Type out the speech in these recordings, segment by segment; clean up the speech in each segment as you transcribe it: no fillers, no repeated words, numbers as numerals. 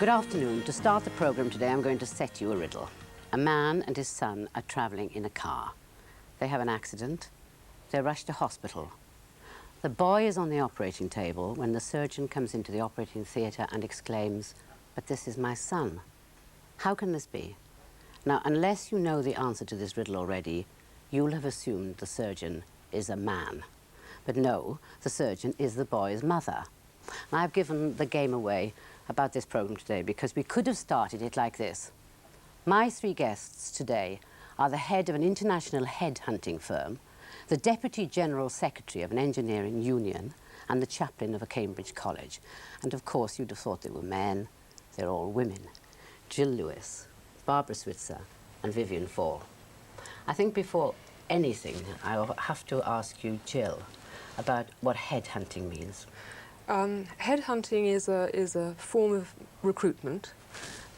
Good afternoon. To start the programme today, I'm going to set you a riddle. A man and his son are travelling in a car. They have an accident. They're rushed to hospital. The boy is on the operating table when the surgeon comes into the operating theatre and exclaims, "But this is my son." How can this be? Now, unless you know the answer to this riddle already, you'll have assumed the surgeon is a man. But no, the surgeon is the boy's mother. And I've given the game away about this programme today because we could have started it like this. My three guests today are the head of an international head-hunting firm, the Deputy General Secretary of an engineering union, and the chaplain of a Cambridge college. And of course, you'd have thought they were men. They're all women. Jill Lewis, Barbara Switzer, and Vivian Fall. I think before anything, I'll have to ask you, Jill, about what head-hunting means. Headhunting is a form of recruitment,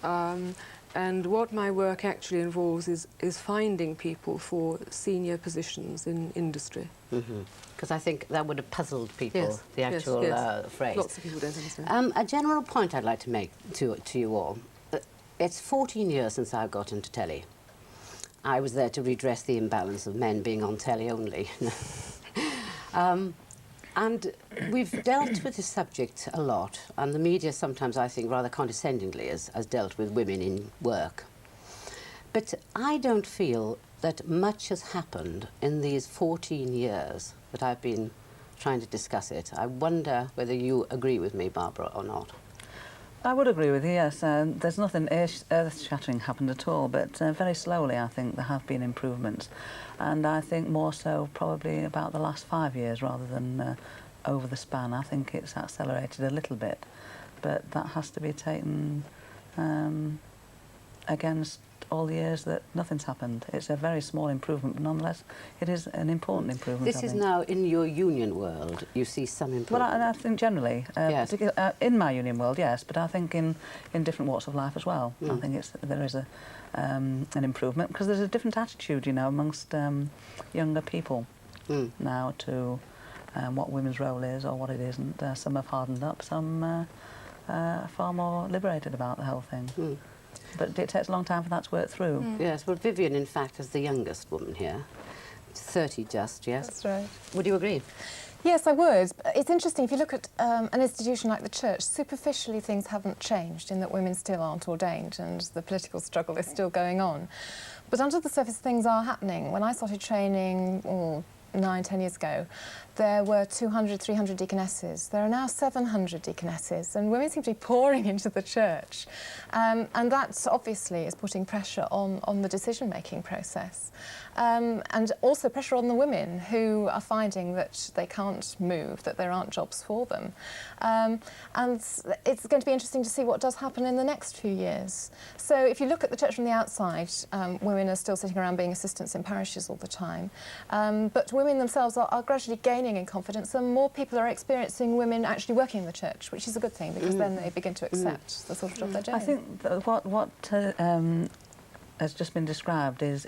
and what my work actually involves is finding people for senior positions in industry. Because I think that would have puzzled people, yes, the actual phrase. Lots of people don't understand. A general point I'd like to make to you all. It's 14 years since I got into telly. I was there to redress the imbalance of men being on telly only. And we've dealt with this subject a lot, and the media sometimes, I think, rather condescendingly has dealt with women in work. But I don't feel that much has happened in these 14 years that I've been trying to discuss it. I wonder whether you agree with me, Barbara, or not. I would agree with you, yes. There's nothing earth-shattering happened at all, but very slowly I think there have been improvements. And I think more so probably about the last 5 years rather than over the span. I think it's accelerated a little bit, but that has to be taken against all the years that nothing's happened. It's a very small improvement, but nonetheless it is an important improvement. This is now in your union world, you see some improvement. Well, I think generally, yes. In my union world, yes, but I think in different walks of life as well. I think there is an improvement because there's a different attitude, you know, amongst younger people now to what women's role is or what it isn't. Some have hardened up, some are far more liberated about the whole thing. But it takes a long time for that to work through. Yes, well, Vivian, in fact, is the youngest woman here. 30 just, yes? That's right. Would you agree? Yes, I would. It's interesting, if you look at an institution like the church, superficially things haven't changed in that women still aren't ordained and the political struggle is still going on. But under the surface, things are happening. When I started training 9, 10 years ago, there were 200, 300 deaconesses. There are now 700 deaconesses, and women seem to be pouring into the church. And that obviously is putting pressure on the decision-making process. And also pressure on the women who are finding that they can't move, that there aren't jobs for them. And it's going to be interesting to see what does happen in the next few years. So if you look at the church from the outside, women are still sitting around being assistants in parishes all the time. But women themselves are gradually gaining in confidence, and more people are experiencing women actually working in the church, which is a good thing, because then they begin to accept the sort of job they're doing. I think that what has just been described is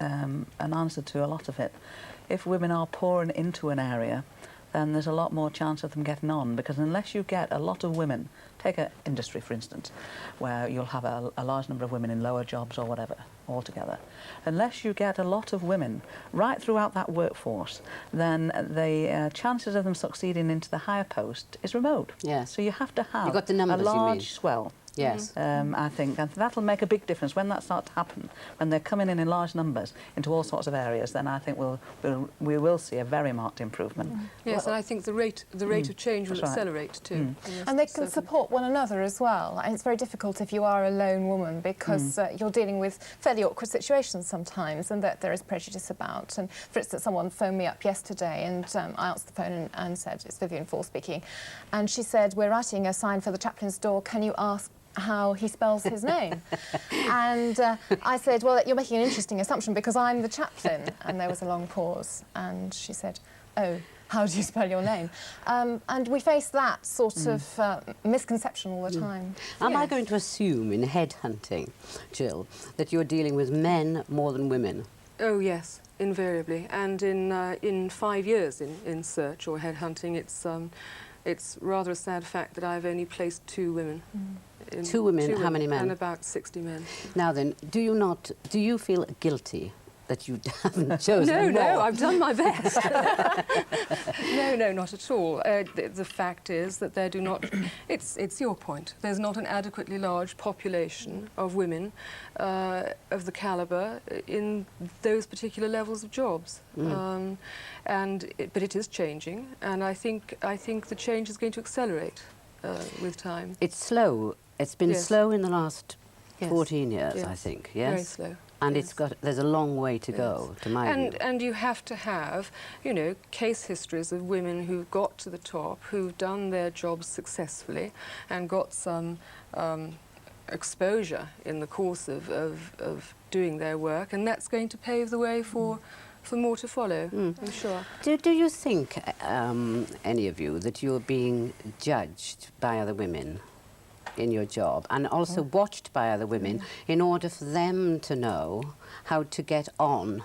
an answer to a lot of it. If women are pouring into an area, then there's a lot more chance of them getting on, because unless you get a lot of women, take an industry for instance, where you'll have a large number of women in lower jobs or whatever altogether, unless you get a lot of women right throughout that workforce, then the chances of them succeeding into the higher post is remote. Yes. So you have to have You've got the numbers, a large swell. Yes. I think, and that'll make a big difference when that starts to happen, when they're coming in large numbers into all sorts of areas. Then I think we will see a very marked improvement. Yes, and I think the rate of change will accelerate too. And they can support one another as well. And it's very difficult if you are a lone woman, because you're dealing with fairly awkward situations sometimes, and that there is prejudice about. And for instance, someone phoned me up yesterday, and I answered the phone and said, "It's Vivian Fall speaking," and she said, "We're writing a sign for the chaplain's door. Can you ask how he spells his name?" And I said, "Well, you're making an interesting assumption because I'm the chaplain." And there was a long pause, and she said, "Oh, how do you spell your name?" And we face that sort of misconception all the time. Am I going to assume in headhunting, Jill, that you're dealing with men more than women? Oh yes, invariably. And in 5 years in search or headhunting, it's rather a sad fact that I've only placed 2 women 2 women, how many men? And about 60 men. Now then, do you feel guilty that you haven't chosen more? No, I've done my best. No, not at all. The fact is that there do not, it's your point, there's not an adequately large population of women of the calibre in those particular levels of jobs. But it is changing, and I think the change is going to accelerate with time. It's slow. It's been slow in the last 14 years, Yes. I think, yes? Very slow. And Yes. there's a long way to go, to my view. And you have to have, you know, case histories of women who got to the top, who've done their jobs successfully and got some exposure in the course of doing their work, and that's going to pave the way for more to follow, I'm sure. Do you think, any of you, that you're being judged by other women in your job, and also watched by other women in order for them to know how to get on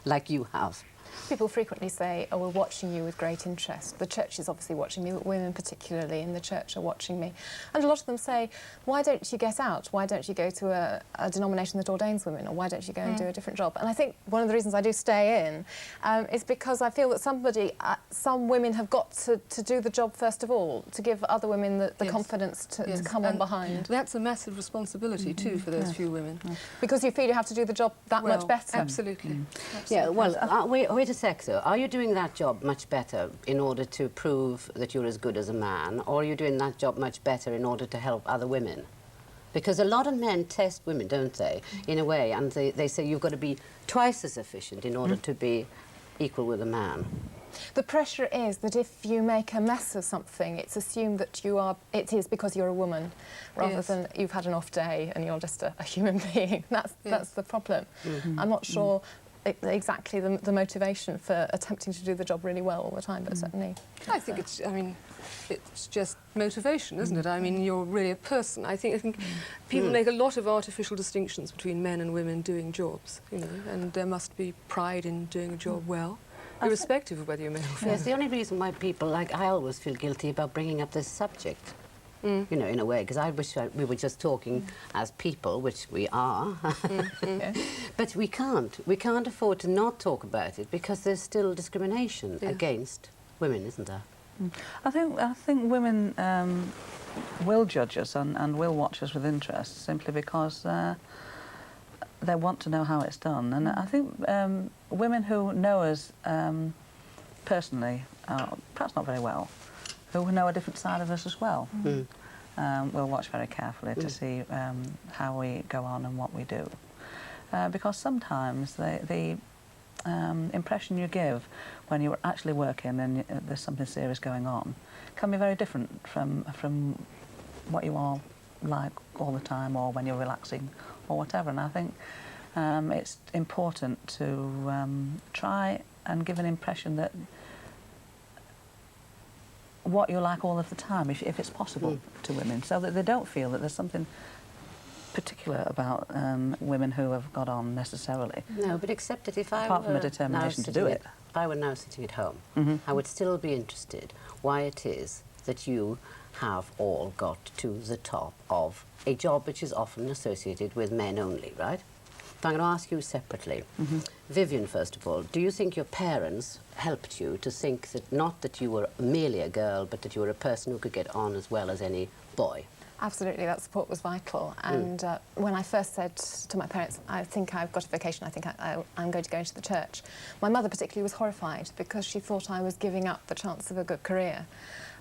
like you have? People frequently say, oh, we're watching you with great interest. The church is obviously watching me, but women particularly in the church are watching me. And a lot of them say, why don't you get out? Why don't you go to a denomination that ordains women? Or why don't you go and do a different job? And I think one of the reasons I do stay in is because I feel that some women have got to do the job first of all, to give other women the confidence to come on behind. That's a massive responsibility too for those few women. Because you feel you have to do the job that much better. Absolutely. Yeah, well, wait a sec, though. Are you doing that job much better in order to prove that you're as good as a man, or are you doing that job much better in order to help other women? Because a lot of men test women, don't they, in a way, and they say you've got to be twice as efficient in order to be equal with a man. The pressure is that if you make a mess of something, it's assumed that it is because you're a woman, rather than you've had an off day and you're just a human being. That's the problem. I'm not sure exactly the motivation for attempting to do the job really well all the time, but certainly. I think it's just motivation, isn't it? I mean, you're really a person. I think people make a lot of artificial distinctions between men and women doing jobs, you know, and there must be pride in doing a job well, irrespective of whether you're male or female. Yes, the only reason why people, like, I always feel guilty about bringing up this subject. You know, in a way, because I wish we were just talking as people, which we are. But we can't. We can't afford to not talk about it because there's still discrimination against women, isn't there? I think women will judge us and will watch us with interest simply because they want to know how it's done. And I think women who know us personally, perhaps not very well, who know a different side of us as well. We'll watch very carefully to see how we go on and what we do. Because sometimes the impression you give when you're actually working and there's something serious going on can be very different from what you are like all the time or when you're relaxing or whatever. And I think it's important to try and give an impression that what you're like all of the time, if it's possible, to women, so that they don't feel that there's something particular about women who have got on necessarily. No, but except that if I apart were from a determination to do it. If I were now sitting at home, I would still be interested why it is that you have all got to the top of a job which is often associated with men only, right? But I'm going to ask you separately. Vivian, first of all, do you think your parents helped you to think that not that you were merely a girl, but that you were a person who could get on as well as any boy? Absolutely, that support was vital. And when I first said to my parents, I think I've got a vocation, I think I'm going to go into the church, my mother particularly was horrified because she thought I was giving up the chance of a good career.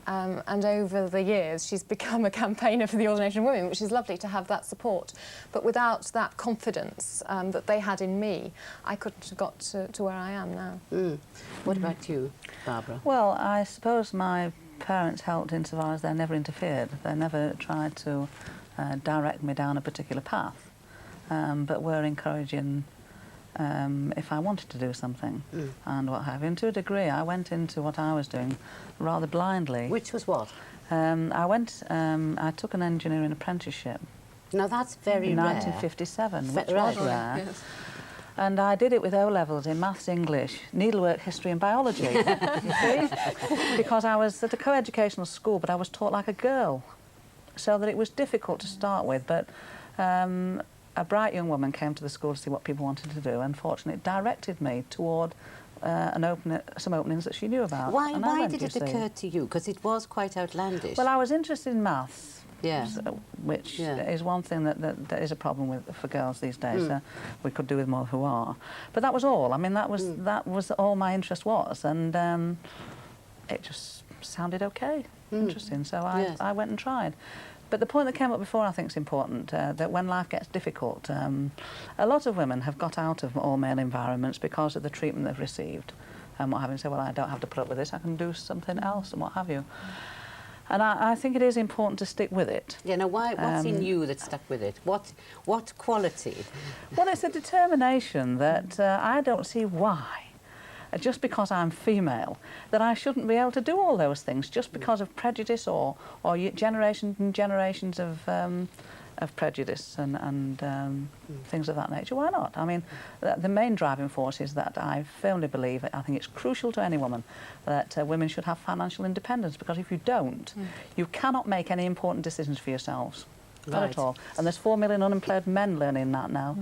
And over the years, she's become a campaigner for the ordination of women, which is lovely to have that support. But without that confidence that they had in me, I couldn't have got to where I am now. What about you, Barbara? Well, I suppose my parents helped insofar as they never interfered. They never tried to direct me down a particular path, but were encouraging if I wanted to do something and what have you. And to a degree, I went into what I was doing rather blindly. Which was what? I took an engineering apprenticeship. Now that's very in rare. 1957, which Right. was rare. Yes. And I did it with O-levels in maths, English, needlework, history and biology. You see? Because I was at a co-educational school, but I was taught like a girl. so that it was difficult to start with, but a bright young woman came to the school to see what people wanted to do, and fortunately it directed me toward some openings that she knew about. Why did it occur to you? Because it was quite outlandish. Well, I was interested in maths, which Yeah. is one thing that is a problem for girls these days. We could do with more who are. But that was all. I mean, that was all my interest was, and it just sounded okay, interesting. So I went and tried. But the point that came up before, I think, is important, that when life gets difficult, a lot of women have got out of all-male environments because of the treatment they've received. And what have you, say, well, I don't have to put up with this, I can do something else, and what have you. And I think it is important to stick with it. Yeah, now, what's in you that stuck with it? What quality? Well, it's a determination that I don't see why, just because I'm female, that I shouldn't be able to do all those things just because of prejudice or generations and generations of prejudice and things of that nature. Why not? I mean, the main driving force is that I firmly believe, I think it's crucial to any woman, that women should have financial independence, because if you don't, you cannot make any important decisions for yourselves. Not at all. And there's 4 million unemployed men learning that now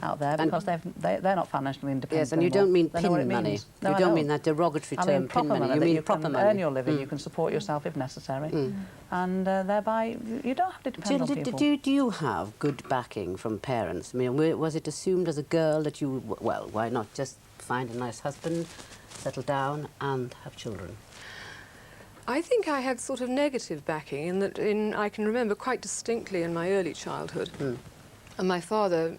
out there, because they're not financially independent. Yes, and you don't mean pin money. No, you don't mean that derogatory term, pin money. You mean proper money. You can earn your living, you can support yourself if necessary, and thereby you don't have to depend on people. Do you have good backing from parents? I mean, was it assumed as a girl that you, well, why not just find a nice husband, settle down and have children? I think I had sort of negative backing in that I can remember quite distinctly in my early childhood, and my father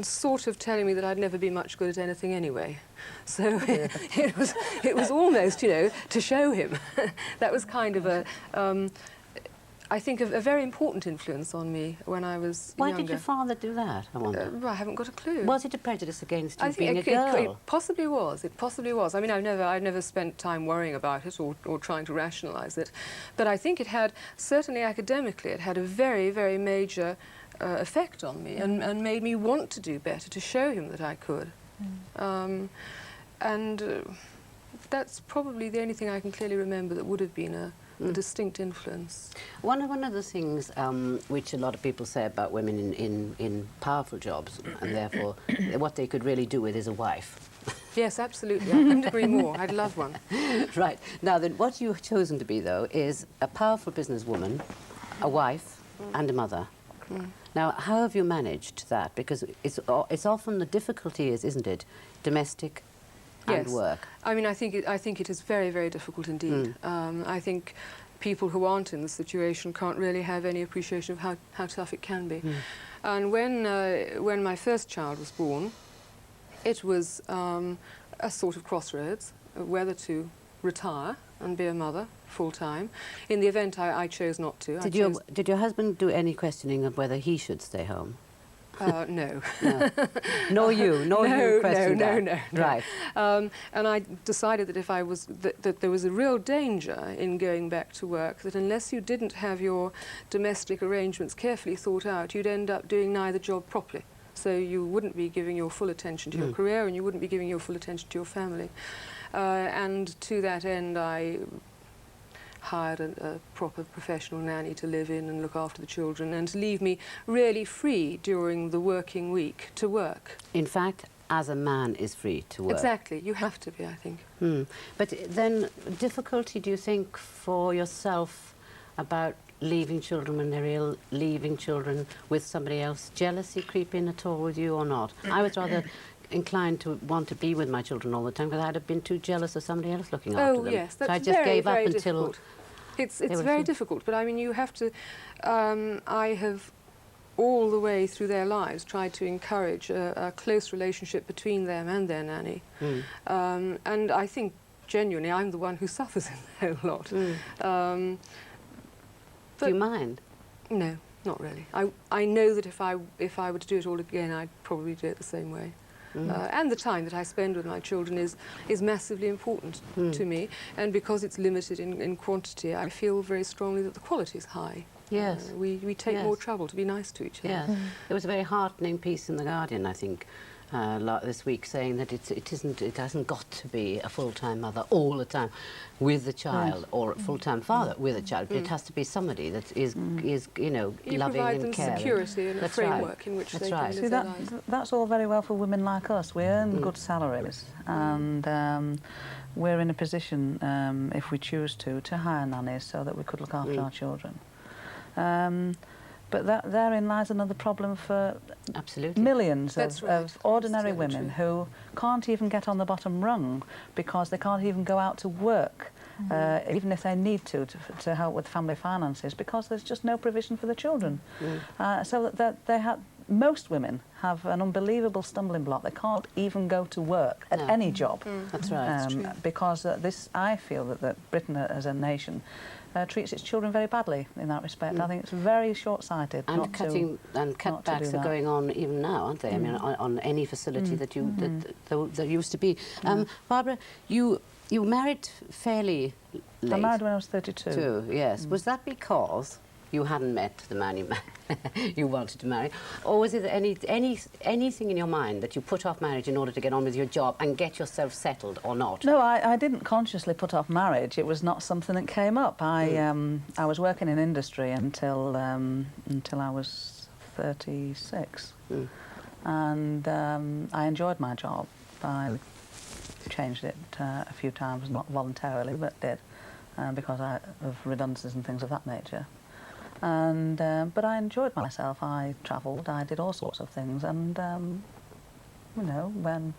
sort of telling me that I'd never be much good at anything anyway. So it was almost, you know, to show him. That was kind of I think a very important influence on me when I was Why younger. did your father do that, I wonder? I haven't got a clue. Was it a prejudice against you I think being a girl? it possibly was. It possibly was. I mean, I've never spent time worrying about it or trying to rationalise it, but I think it had, certainly academically, it had a very, very major effect on me and made me want to do better, to show him that I could. That's probably the only thing I can clearly remember that would have been a distinct influence. One of the things which a lot of people say about women in powerful jobs, and therefore what they could really do with is a wife. Yes, absolutely. I couldn't agree more. I'd love one. Right. Now, then, what you've chosen to be, though, is a powerful businesswoman, a wife, and a mother. Now, how have you managed that? Because it's often the difficulty is, isn't it, domestic and work? I mean, I think it is very, very difficult indeed. I think people who aren't in the situation can't really have any appreciation of how tough it can be. And when my first child was born, it was a sort of crossroads, whether to retire and be a mother full-time. In the event I chose not to. Did your husband do any questioning of whether he should stay home? No. Nor you questioned that? No. Right. And I decided that that there was a real danger in going back to work, that unless you didn't have your domestic arrangements carefully thought out, you'd end up doing neither job properly. So you wouldn't be giving your full attention to your career, and you wouldn't be giving your full attention to your family. And to that end, I hired a proper professional nanny to live in and look after the children, and to leave me really free during the working week to work. In fact, as a man is free to work. Exactly. You have to be, I think. But then, difficulty, do you think, for yourself about leaving children when they're ill, leaving children with somebody else? Jealousy creep in at all with you or not? I was rather inclined to want to be with my children all the time because I'd have been too jealous of somebody else looking after them. Oh, yes, that's so I just gave up until... Difficult. It's very difficult, but I mean, you have to... I have all the way through their lives tried to encourage a close relationship between them and their nanny. And I think, genuinely, I'm the one who suffers in the whole lot. Do you mind? No, not really. I know that if I were to do it all again, I'd probably do it the same way. And the time that I spend with my children is massively important to me, and because it's limited in quantity, I feel very strongly that the quality is high. Yes. We take more trouble to be nice to each other. Yeah. There was a very heartening piece in The Guardian, I think, this week saying that it hasn't got to be a full-time mother all the time with the child, or a full-time father with a child, but it has to be somebody that is you know, you loving provide and them caring. security and a That's framework right. in which That's they right. can See, live their lives. that's all very well for women like us. We earn good salaries, and we're in a position, if we choose to hire nannies so that we could look after our children. But therein lies another problem for Absolutely. millions That's of, right. of ordinary That's women true. who can't even get on the bottom rung because they can't even go out to work, even if they need to help with family finances, because there's just no provision for the children. So that they have, most women have an unbelievable stumbling block. They can't even go to work at any job. That's right. That's true. Because I feel that Britain as a nation treats its children very badly in that respect. I think it's very short-sighted. And not cutting and not to do cutbacks are that. going on even now, aren't they? I mean, on any facility that there used to be. Barbara, you married fairly late. I married when I was 32. Too, yes. Was that because you hadn't met the man you wanted to marry, or was it anything in your mind that you put off marriage in order to get on with your job and get yourself settled, or not? No, I didn't consciously put off marriage. It was not something that came up. I was working in industry until I was 36, and I enjoyed my job. I changed it a few times, not voluntarily, but did, because of redundancies and things of that nature. And but I enjoyed myself. I travelled. I did all sorts of things, and you know, when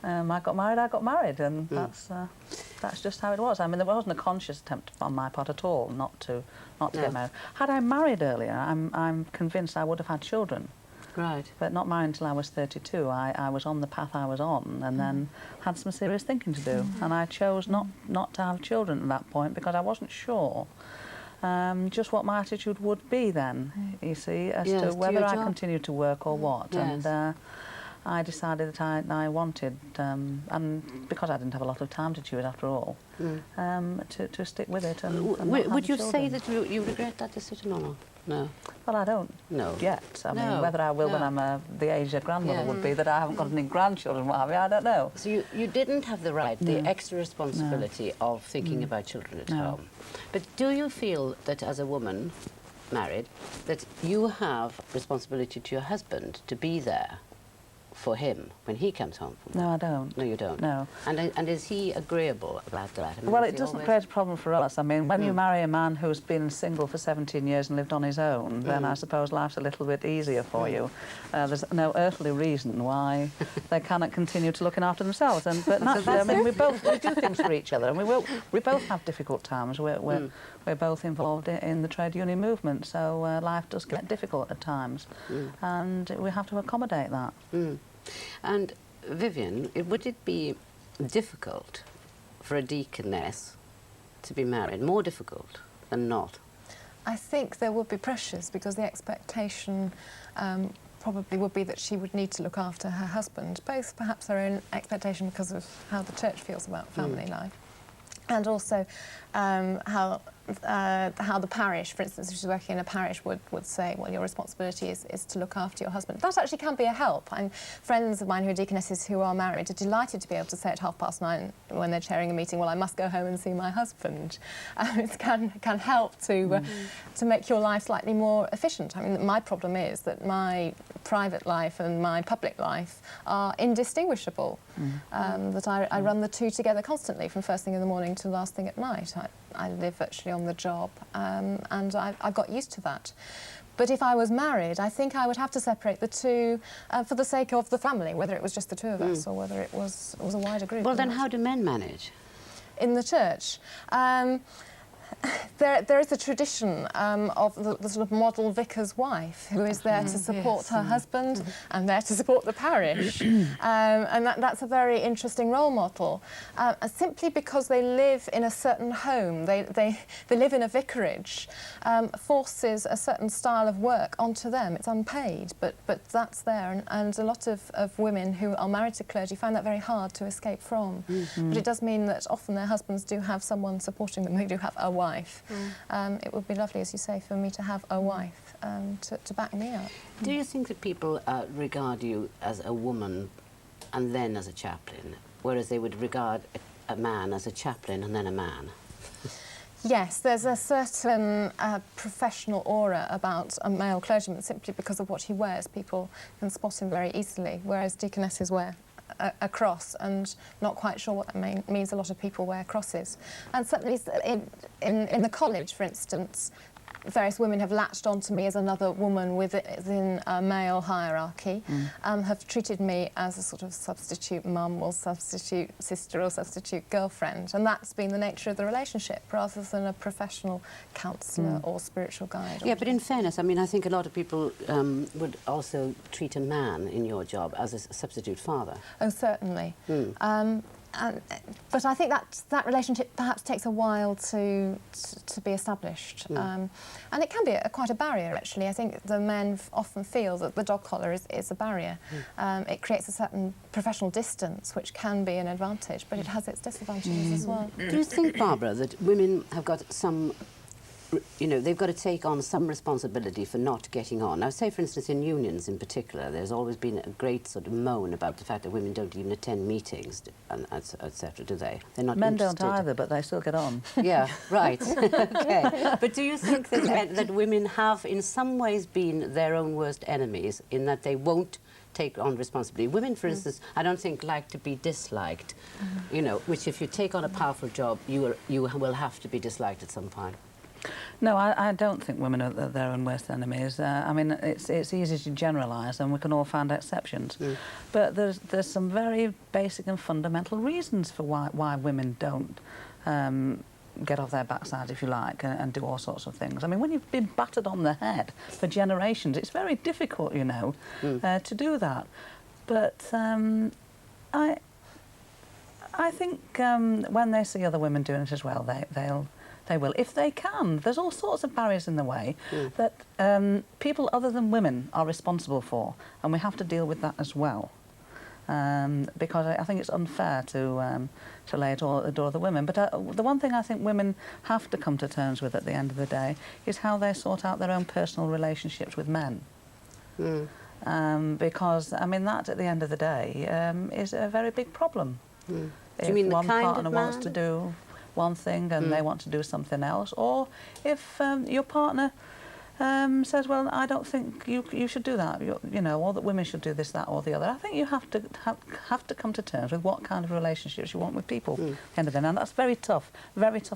I got married, and that's just how it was. I mean, there wasn't a conscious attempt on my part at all not to get married. Had I married earlier, I'm convinced I would have had children. Right. But not married until I was 32. I was on the path I was on, and then had some serious thinking to do. And I chose not to have children at that point because I wasn't sure just what my attitude would be then, you see, as to whether I continued to work or what. Yes. And I decided that I wanted, and because I didn't have a lot of time to choose after all, to stick with it. And would you say that you regret that decision or not? No. Well, I don't yet. I mean, whether I will when I'm the age a grandmother would be, that I haven't got any grandchildren, what have you, I don't know. So you didn't have the right, the extra responsibility of thinking about children at home. But do you feel that as a woman married, that you have responsibility to your husband to be there for him when he comes home from work? No, I don't. No, you don't? No. And is he agreeable about that? I mean, Well, is it he doesn't always- create a problem for us. I mean, when you marry a man who's been single for 17 years and lived on his own, then I suppose life's a little bit easier for you. There's no earthly reason why they cannot continue to looking after themselves. But naturally, I mean, we do things for each other, and we both have difficult times. We're both involved in the trade union movement, so life does get difficult at times, and we have to accommodate that. And Vivian, would it be difficult for a deaconess to be married? More difficult than not? I think there would be pressures because the expectation probably would be that she would need to look after her husband, both perhaps her own expectation because of how the church feels about family life, and also how the parish, for instance, if she's working in a parish, would say, well, your responsibility is to look after your husband. That actually can be a help. And friends of mine who are deaconesses who are married are delighted to be able to say at 9:30 when they're chairing a meeting, well, I must go home and see my husband. It can help to make your life slightly more efficient. I mean, my problem is that my private life and my public life are indistinguishable, that I run the two together constantly from first thing in the morning to last thing at night. I live virtually on the job, and I got used to that. But if I was married, I think I would have to separate the two for the sake of the family, whether it was just the two of us or whether it was a wider group. Well, then how do men manage? In the church? There is a tradition of the sort of model vicar's wife who is there to support her husband and there to support the parish. And that's a very interesting role model. Simply because they live in a certain home, they live in a vicarage, forces a certain style of work onto them. It's unpaid, but that's there. And a lot of women who are married to clergy find that very hard to escape from. But it does mean that often their husbands do have someone supporting them. They do have a wife. It would be lovely, as you say, for me to have a wife to back me up. Do you think that people regard you as a woman and then as a chaplain, whereas they would regard a man as a chaplain and then a man? Yes, there's a certain professional aura about a male clergyman simply because of what he wears. People can spot him very easily, whereas deaconesses wear a cross, and not quite sure what that means. A lot of people wear crosses. And certainly in the college, for instance, various women have latched onto me as another woman within a male hierarchy, have treated me as a sort of substitute mum or substitute sister or substitute girlfriend, and that's been the nature of the relationship rather than a professional counsellor or spiritual guide. Yeah, but in fairness, I mean, I think a lot of people would also treat a man in your job as a substitute father. Oh, certainly. But I think that relationship perhaps takes a while to be established. And it can be quite a barrier, actually. I think the men often feel that the dog collar is a barrier. It creates a certain professional distance, which can be an advantage, but it has its disadvantages as well. Do you think, Barbara, that women have got some, you know, they've got to take on some responsibility for not getting on? Now, say, for instance, in unions in particular, there's always been a great sort of moan about the fact that women don't even attend meetings, and etc., do they? They're not Men interested. don't either, but they still get on. Yeah, right. Okay. But do you think that, that women have in some ways been their own worst enemies in that they won't take on responsibility? Women, for instance, I don't think like to be disliked, you know, which if you take on a powerful job, you will have to be disliked at some point. No, I don't think women are their own worst enemies. I mean, it's easy to generalise, and we can all find exceptions. But there's some very basic and fundamental reasons for why women don't get off their backside, if you like, and do all sorts of things. I mean, when you've been battered on the head for generations, it's very difficult, you know, to do that. But I think when they see other women doing it as well, they will, if they can. There's all sorts of barriers in the way that people other than women are responsible for, and we have to deal with that as well. Because I think it's unfair to lay it all at the door of the women. But the one thing I think women have to come to terms with at the end of the day is how they sort out their own personal relationships with men. Because, I mean, that at the end of the day is a very big problem. If you mean one the kind partner of wants man? to do one thing and they want to do something else, or if your partner says, well, I don't think you should do that, you know, or that women should do this, that or the other. I think you have to come to terms with what kind of relationships you want with people at the end of the day. And that's very tough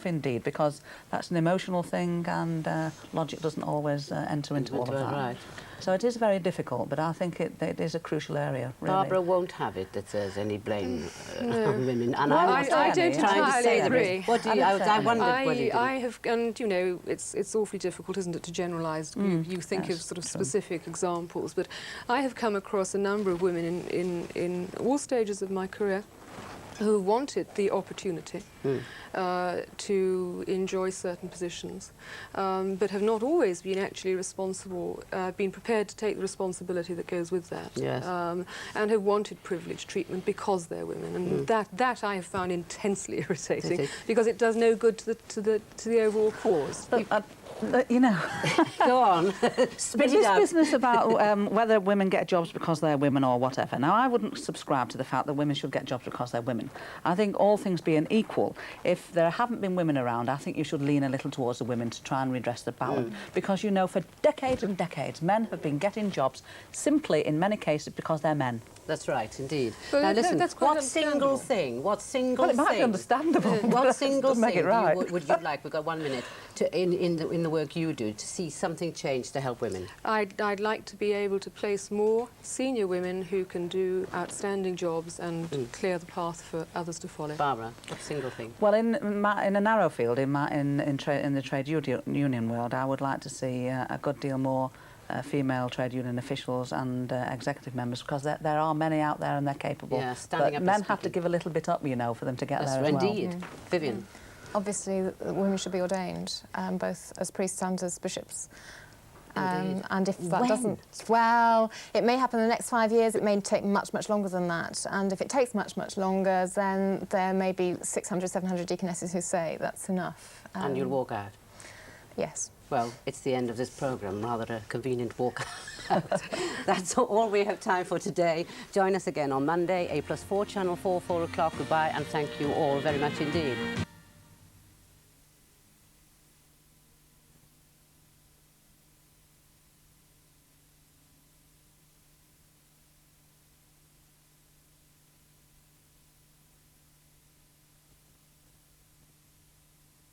indeed, because that's an emotional thing, and logic doesn't always enter into all of that. Right. So it is very difficult, but I think it is a crucial area, really. Barbara won't have it that there's any blame on women. And I don't entirely agree. What do you? I wondered whether you I have, and you know, it's awfully difficult, isn't it, to generalise. You think of sort of specific examples, but I have come across a number of women in all stages of my career who wanted the opportunity to enjoy certain positions, but have not always been actually responsible, been prepared to take the responsibility that goes with that, and have wanted privileged treatment because they're women, and that I have found intensely irritating, because it does no good to the overall cause. You know, go on. Spit it out. This business about whether women get jobs because they're women or whatever. Now, I wouldn't subscribe to the fact that women should get jobs because they're women. I think all things being equal, if there haven't been women around, I think you should lean a little towards the women to try and redress the balance. Because, you know, for decades and decades, men have been getting jobs simply, in many cases, because they're men. That's right, indeed. But now, listen, that's quite what single thing, Well, it might be understandable. What single make thing it right. would you like, we've got 1 minute, in the work you do, to see something change to help women? I'd like to be able to place more senior women who can do outstanding jobs and clear the path for others to follow. Barbara, what single thing? Well, in a narrow field, in the trade union world, I would like to see a good deal more female trade union officials and executive members, because there are many out there and they're capable. Yeah, standing but up men have to give a little bit up, you know, for them to get there as well. Indeed. Vivian? Obviously, women should be ordained, both as priests and as bishops. And if that doesn't... Well, it may happen in the next 5 years, it may take much, much longer than that. And if it takes much, much longer, then there may be 600, 700 deaconesses who say that's enough. And you'll walk out? Yes. Well, it's the end of this programme, rather a convenient walk out. That's all we have time for today. Join us again on Monday, Aplus4, Channel 4, 4 o'clock. Goodbye, and thank you all very much indeed.